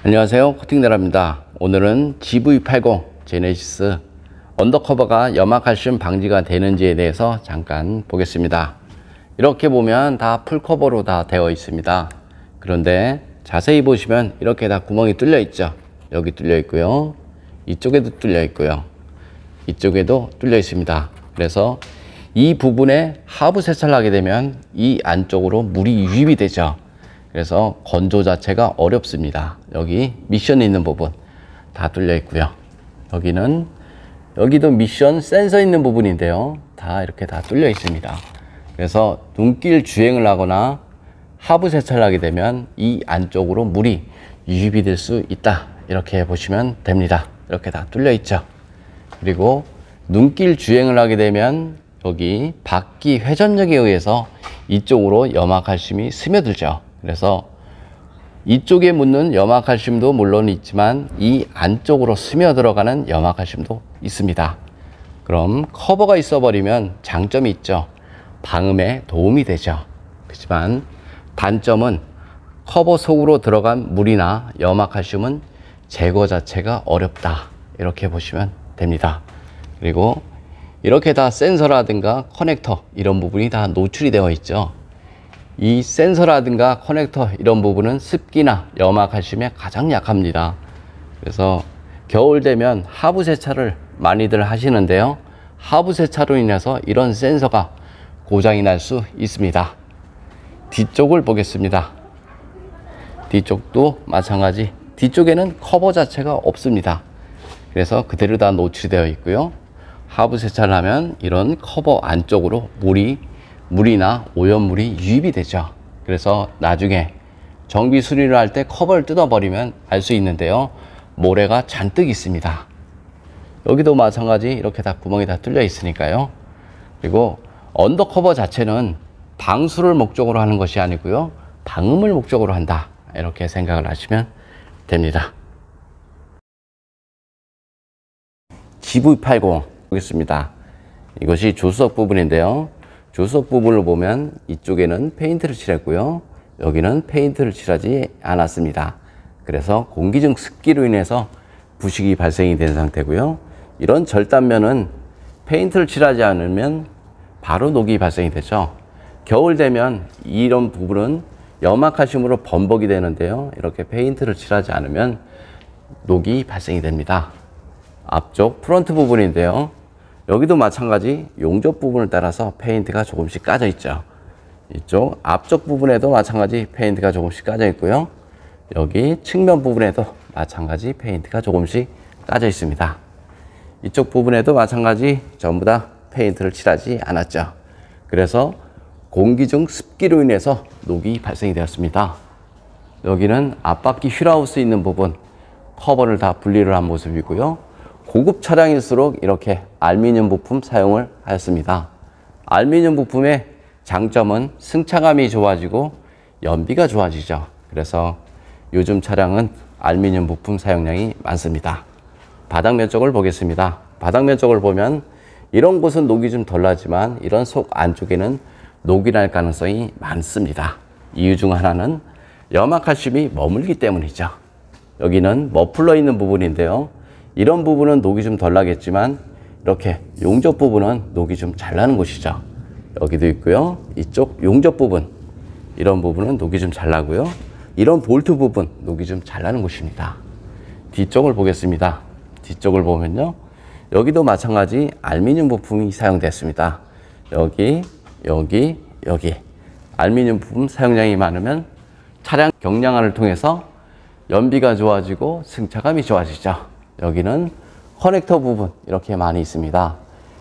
안녕하세요, 코팅나라입니다. 오늘은 GV80 제네시스 언더커버가 염화칼슘 방지가 되는지에 대해서 잠깐 보겠습니다. 이렇게 보면 다 풀커버로 다 되어 있습니다. 그런데 자세히 보시면 이렇게 다 구멍이 뚫려 있죠. 여기 뚫려 있고요, 이쪽에도 뚫려 있고요, 이쪽에도 뚫려 있습니다. 그래서 이 부분에 하부 세차를 하게 되면 이 안쪽으로 물이 유입이 되죠. 그래서 건조 자체가 어렵습니다. 여기 미션이 있는 부분 다 뚫려 있고요, 여기도 미션 센서 있는 부분인데요, 다 이렇게 다 뚫려 있습니다. 그래서 눈길 주행을 하거나 하부 세차를 하게 되면 이 안쪽으로 물이 유입이 될 수 있다, 이렇게 보시면 됩니다. 이렇게 다 뚫려 있죠. 그리고 눈길 주행을 하게 되면 여기 바퀴 회전력에 의해서 이쪽으로 염화칼슘이 스며들죠. 그래서 이쪽에 묻는 염화칼슘도 물론 있지만 이 안쪽으로 스며 들어가는 염화칼슘도 있습니다. 그럼 커버가 있어 버리면 장점이 있죠. 방음에 도움이 되죠. 그렇지만 단점은 커버 속으로 들어간 물이나 염화칼슘은 제거 자체가 어렵다, 이렇게 보시면 됩니다. 그리고 이렇게 다 센서라든가 커넥터 이런 부분이 다 노출이 되어 있죠. 이 센서라든가 커넥터 이런 부분은 습기나 염화칼슘에 가장 약합니다. 그래서 겨울 되면 하부 세차를 많이들 하시는데요, 하부 세차로 인해서 이런 센서가 고장이 날 수 있습니다. 뒤쪽을 보겠습니다. 뒤쪽도 마찬가지, 뒤쪽에는 커버 자체가 없습니다. 그래서 그대로 다 노출이 되어 있고요, 하부 세차를 하면 이런 커버 안쪽으로 물이나 오염물이 유입이 되죠. 그래서 나중에 정비 수리를 할 때 커버를 뜯어버리면 알 수 있는데요, 모래가 잔뜩 있습니다. 여기도 마찬가지 이렇게 다 구멍이 다 뚫려 있으니까요. 그리고 언더커버 자체는 방수를 목적으로 하는 것이 아니고요, 방음을 목적으로 한다, 이렇게 생각을 하시면 됩니다. GV80 보겠습니다. 이것이 조수석 부분인데요, 조수석 부분을 보면 이쪽에는 페인트를 칠했고요, 여기는 페인트를 칠하지 않았습니다. 그래서 공기 중 습기로 인해서 부식이 발생이 된 상태고요, 이런 절단면은 페인트를 칠하지 않으면 바로 녹이 발생이 되죠. 겨울 되면 이런 부분은 염화칼슘으로 범벅이 되는데요, 이렇게 페인트를 칠하지 않으면 녹이 발생이 됩니다. 앞쪽 프론트 부분인데요, 여기도 마찬가지 용접 부분을 따라서 페인트가 조금씩 까져 있죠. 이쪽 앞쪽 부분에도 마찬가지 페인트가 조금씩 까져 있고요, 여기 측면 부분에도 마찬가지 페인트가 조금씩 까져 있습니다. 이쪽 부분에도 마찬가지 전부 다 페인트를 칠하지 않았죠. 그래서 공기 중 습기로 인해서 녹이 발생이 되었습니다. 여기는 앞바퀴 휠하우스 있는 부분 커버를 다 분리를 한 모습이고요, 고급 차량일수록 이렇게 알루미늄 부품 사용을 하였습니다. 알루미늄 부품의 장점은 승차감이 좋아지고 연비가 좋아지죠. 그래서 요즘 차량은 알루미늄 부품 사용량이 많습니다. 바닥 면적을 보겠습니다. 바닥 면적을 보면 이런 곳은 녹이 좀 덜 나지만 이런 속 안쪽에는 녹이 날 가능성이 많습니다. 이유 중 하나는 염화칼슘이 머물기 때문이죠. 여기는 머플러 있는 부분인데요, 이런 부분은 녹이 좀 덜 나겠지만 이렇게 용접 부분은 녹이 좀 잘 나는 곳이죠. 여기도 있고요, 이쪽 용접 부분 이런 부분은 녹이 좀 잘 나고요, 이런 볼트 부분 녹이 좀 잘 나는 곳입니다. 뒤쪽을 보겠습니다. 뒤쪽을 보면요, 여기도 마찬가지 알루미늄 부품이 사용됐습니다. 여기 알루미늄 부품 사용량이 많으면 차량 경량화를 통해서 연비가 좋아지고 승차감이 좋아지죠. 여기는 커넥터 부분 이렇게 많이 있습니다.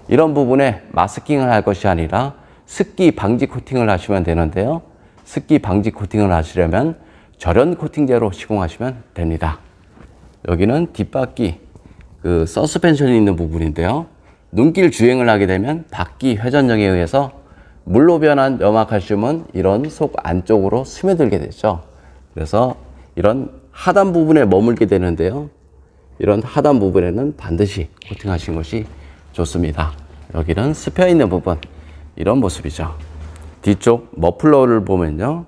이런 부분에 마스킹을 할 것이 아니라 습기 방지 코팅을 하시면 되는데요, 습기 방지 코팅을 하시려면 절연 코팅제로 시공하시면 됩니다. 여기는 뒷바퀴 서스펜션이 있는 부분인데요, 눈길 주행을 하게 되면 바퀴 회전력에 의해서 물로 변한 염화칼슘은 이런 속 안쪽으로 스며들게 되죠. 그래서 이런 하단 부분에 머물게 되는데요, 이런 하단 부분에는 반드시 코팅하시는 것이 좋습니다. 여기는 스페어 있는 부분 이런 모습이죠. 뒤쪽 머플러를 보면요,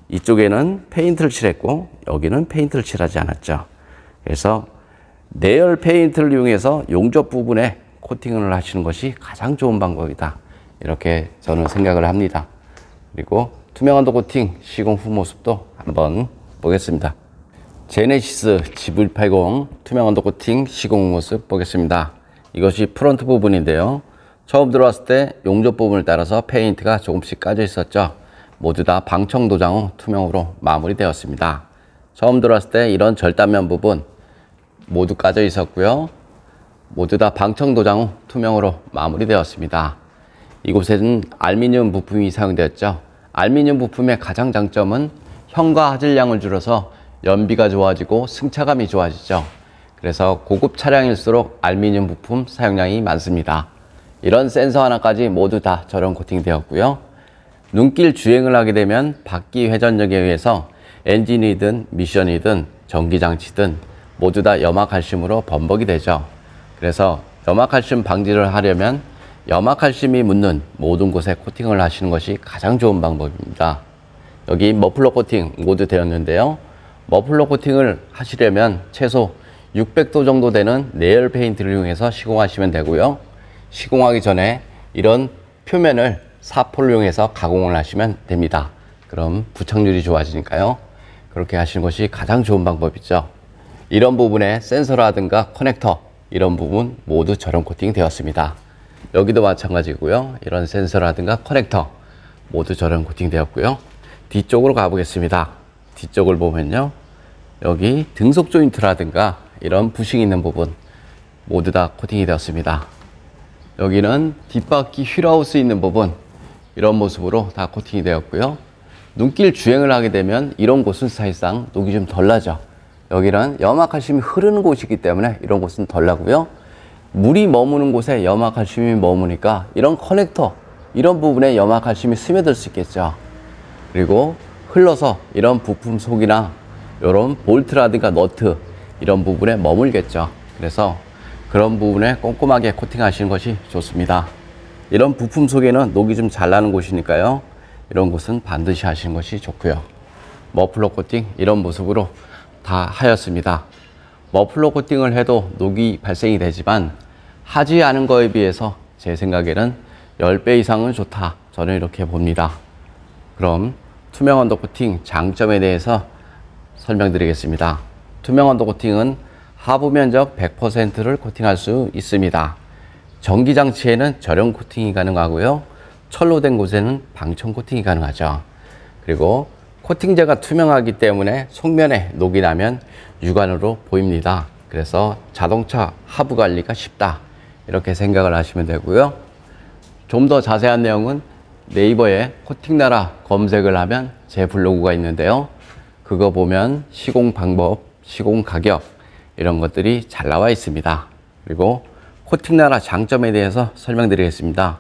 이쪽에는 페인트를 칠했고 여기는 페인트를 칠하지 않았죠. 그래서 내열 페인트를 이용해서 용접 부분에 코팅을 하시는 것이 가장 좋은 방법이다. 이렇게 저는 생각을 합니다. 그리고 투명 언더 코팅 시공 후 모습도 한번 보겠습니다. 제네시스 G180 투명 언더 코팅 시공 후 모습 보겠습니다. 이것이 프론트 부분인데요. 처음 들어왔을 때 용접 부분을 따라서 페인트가 조금씩 까져 있었죠. 모두 다 방청 도장 후 투명으로 마무리되었습니다. 처음 들어왔을 때 이런 절단면 부분 모두 까져 있었고요. 모두 다 방청 도장 후 투명으로 마무리되었습니다. 이곳에는 알루미늄 부품이 사용되었죠. 알루미늄 부품의 가장 장점은 현과 화질량을 줄여서 연비가 좋아지고 승차감이 좋아지죠. 그래서 고급 차량일수록 알루미늄 부품 사용량이 많습니다. 이런 센서 하나까지 모두 다 저런 코팅되었고요. 눈길 주행을 하게 되면 바퀴 회전력에 의해서 엔진이든 미션이든 전기장치든 모두 다 염화칼슘으로 범벅이 되죠. 그래서 염화칼슘 방지를 하려면 염화칼슘이 묻는 모든 곳에 코팅을 하시는 것이 가장 좋은 방법입니다. 여기 머플러 코팅 모두 되었는데요. 머플러 코팅을 하시려면 최소 600도 정도 되는 내열 페인트를 이용해서 시공하시면 되고요. 시공하기 전에 이런 표면을 사포를 이용해서 가공을 하시면 됩니다. 그럼 부착률이 좋아지니까요. 그렇게 하시는 것이 가장 좋은 방법이죠. 이런 부분에 센서라든가 커넥터 이런 부분 모두 저런 코팅이 되었습니다. 여기도 마찬가지고요. 이런 센서라든가 커넥터 모두 저런 코팅 되었고요. 뒤쪽으로 가보겠습니다. 뒤쪽을 보면요. 여기 등속 조인트라든가 이런 부싱 있는 부분 모두 다 코팅이 되었습니다. 여기는 뒷바퀴 휠하우스 있는 부분 이런 모습으로 다 코팅이 되었고요. 눈길 주행을 하게 되면 이런 곳은 사실상 녹이 좀 덜 나죠. 여기는 염화칼슘이 흐르는 곳이기 때문에 이런 곳은 덜 나고요. 물이 머무는 곳에 염화칼슘이 머무니까 이런 커넥터 이런 부분에 염화칼슘이 스며들 수 있겠죠. 그리고 흘러서 이런 부품 속이나 이런 볼트라든가 너트 이런 부분에 머물겠죠. 그래서 그런 부분에 꼼꼼하게 코팅하시는 것이 좋습니다. 이런 부품 속에는 녹이 좀 잘 나는 곳이니까요. 이런 곳은 반드시 하시는 것이 좋고요. 머플러 코팅 이런 모습으로 다 하였습니다. 머플러 코팅을 해도 녹이 발생이 되지만 하지 않은 거에 비해서 제 생각에는 10배 이상은 좋다. 저는 이렇게 봅니다. 그럼 투명 언더 코팅 장점에 대해서 설명드리겠습니다. 투명 언더 코팅은 하부 면적 100%를 코팅할 수 있습니다. 전기장치에는 절연 코팅이 가능하고요. 철로 된 곳에는 방청 코팅이 가능하죠. 그리고 코팅제가 투명하기 때문에 속면에 녹이 나면 육안으로 보입니다. 그래서 자동차 하부 관리가 쉽다. 이렇게 생각을 하시면 되고요. 좀 더 자세한 내용은 네이버에 코팅나라 검색을 하면 제 블로그가 있는데요. 그거 보면 시공 방법, 시공 가격 이런 것들이 잘 나와 있습니다. 그리고 코팅나라 장점에 대해서 설명드리겠습니다.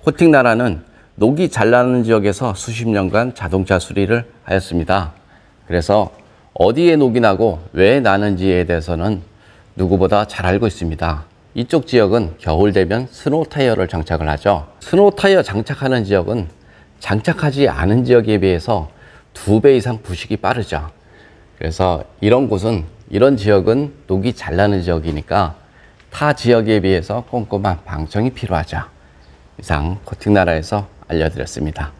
코팅나라는 녹이 잘 나는 지역에서 수십 년간 자동차 수리를 하였습니다. 그래서 어디에 녹이 나고 왜 나는지에 대해서는 누구보다 잘 알고 있습니다. 이쪽 지역은 겨울 되면 스노우 타이어를 장착을 하죠. 스노우 타이어 장착하는 지역은 장착하지 않은 지역에 비해서 2배 이상 부식이 빠르죠. 그래서 이런 곳은, 이런 지역은 녹이 잘 나는 지역이니까 타 지역에 비해서 꼼꼼한 방청이 필요하죠. 이상 코팅나라에서 알려드렸습니다.